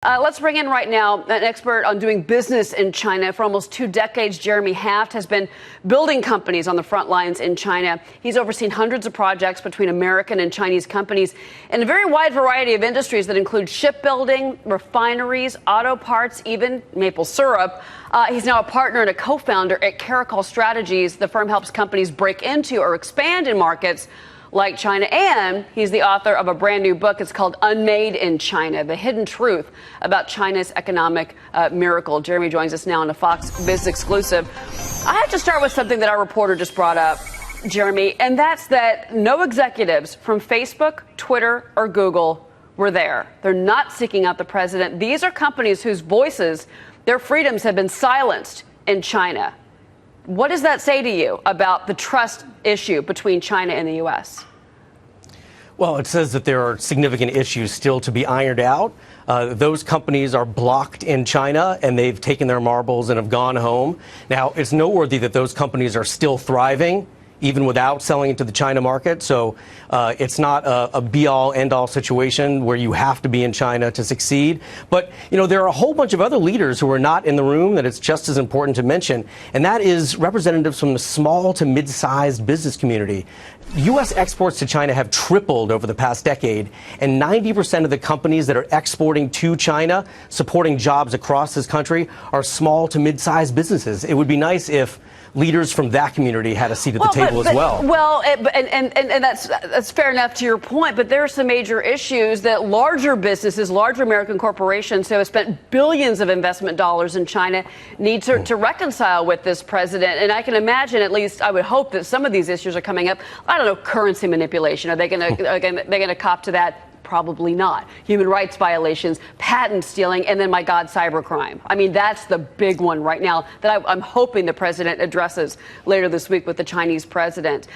Let's bring in right now an expert on doing business in China. For almost 2 decades, Jeremy Haft has been building companies on the front lines in China. He's overseen hundreds of projects between American and Chinese companies in a very wide variety of industries that include shipbuilding, refineries, auto parts, even maple syrup. He's now a partner and a co-founder at Caracal Strategies. The firm helps companies break into or expand in markets like China, and he's the author of a brand new book. It's called Unmade in China, The Hidden Truth About China's Economic Miracle. Jeremy joins us now on a Fox Biz exclusive. I have to start with something that our reporter just brought up, Jeremy, and that's that no executives from Facebook, Twitter, or Google were there. They're not seeking out the president. These are companies whose voices, their freedoms have been silenced in China. What does that say to you about the trust issue between China and the U.S.? Well, it says that there are significant issues still to be ironed out. Those companies are blocked in China, and they've taken their marbles and have gone home. Now, it's noteworthy that those companies are still thriving, even without selling into the China market. So it's not a be-all, end-all situation where you have to be in China to succeed. But, you know, there are a whole bunch of other leaders who are not in the room that it's just as important to mention, and that is representatives from the small to mid-sized business community. U.S. exports to China have tripled over the past decade, and 90% of the companies that are exporting to China, supporting jobs across this country, are small to mid-sized businesses. It would be nice if leaders from that community had a seat at the table as well. Well, and that's fair enough to your point, but there are some major issues that larger businesses, larger American corporations who have spent billions of investment dollars in China need to reconcile with this president. And I can imagine, at least I would hope, that some of these issues are coming up. I don't know, currency manipulation. Are they going to cop to that? Probably not. Human rights violations, patent stealing, and then, my God, cybercrime. I mean, that's the big one right now that I'm hoping the president addresses later this week with the Chinese president.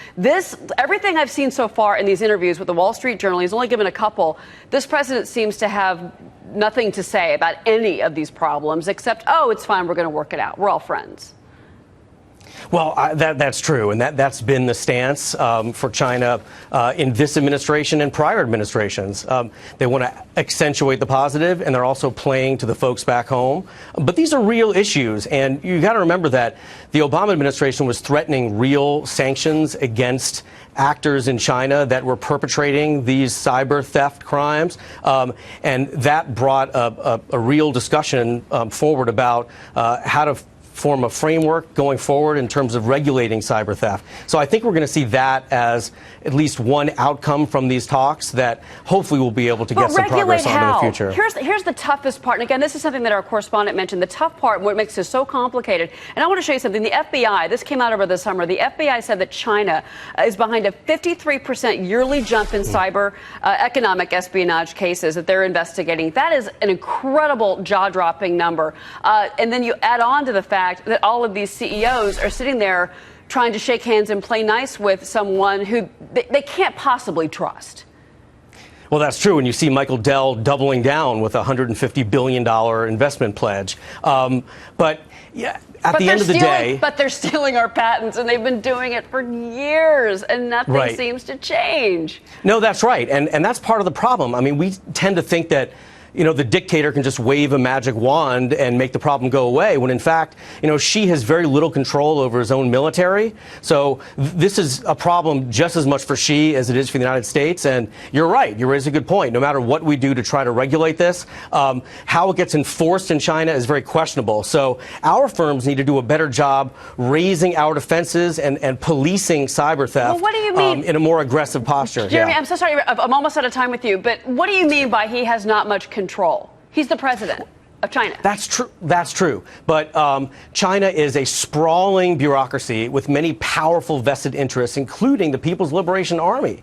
Everything I've seen so far in these interviews with the Wall Street Journal, he's only given a couple. This president seems to have nothing to say about any of these problems except, oh, it's fine, we're going to work it out. We're all friends. Well, that's true, and that's been the stance for China in this administration and prior administrations. They want to accentuate the positive, and they're also playing to the folks back home. But these are real issues, and you got to remember that the Obama administration was threatening real sanctions against actors in China that were perpetrating these cyber theft crimes, and that brought a real discussion forward about how to form a framework going forward in terms of regulating cyber theft. So I think we're going to see that as at least one outcome from these talks that hopefully we'll be able to get some progress on in the future. Here's the toughest part. And again, this is something that our correspondent mentioned. The tough part, what makes this so complicated. And I want to show you something. The FBI, this came out over the summer. The FBI said that China is behind a 53% yearly jump in cyber economic espionage cases that they're investigating. That is an incredible jaw-dropping number. And then you add on to the fact that all of these CEOs are sitting there trying to shake hands and play nice with someone who they can't possibly trust. Well, that's true. And you see Michael Dell doubling down with a $150 billion investment pledge. But yeah, at the end of the day. But they're stealing our patents, and they've been doing it for years, and nothing seems to change. No, that's right. And that's part of the problem. I mean, we tend to think that, you know, the dictator can just wave a magic wand and make the problem go away, when in fact, you know, Xi has very little control over his own military. So this is a problem just as much for Xi as it is for the United States. And you're right. You raise a good point. No matter what we do to try to regulate this, how it gets enforced in China is very questionable. So our firms need to do a better job raising our defenses and policing cyber theft. Well, what do you mean? In a more aggressive posture. Jeremy, I'm so sorry. I'm almost out of time with you. But what do you mean by he has not much control? He's the president of China. That's true. That's true. But China is a sprawling bureaucracy with many powerful vested interests, including the People's Liberation Army.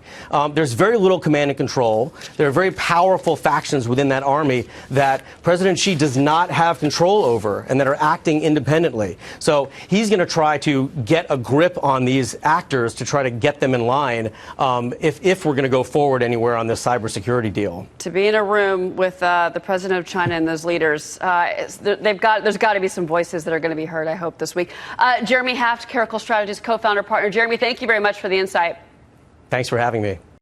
There's very little command and control. There are very powerful factions within that army that President Xi does not have control over and that are acting independently. So he's going to try to get a grip on these actors to try to get them in line if we're going to go forward anywhere on this cybersecurity deal. To be in a room with the president of China and those leaders, there's got to be some voices that are going to be heard, I hope, this week. Jeremy Haft, Caracal Strategies co-founder, partner. Jeremy, thank you very much for the insight. Thanks for having me.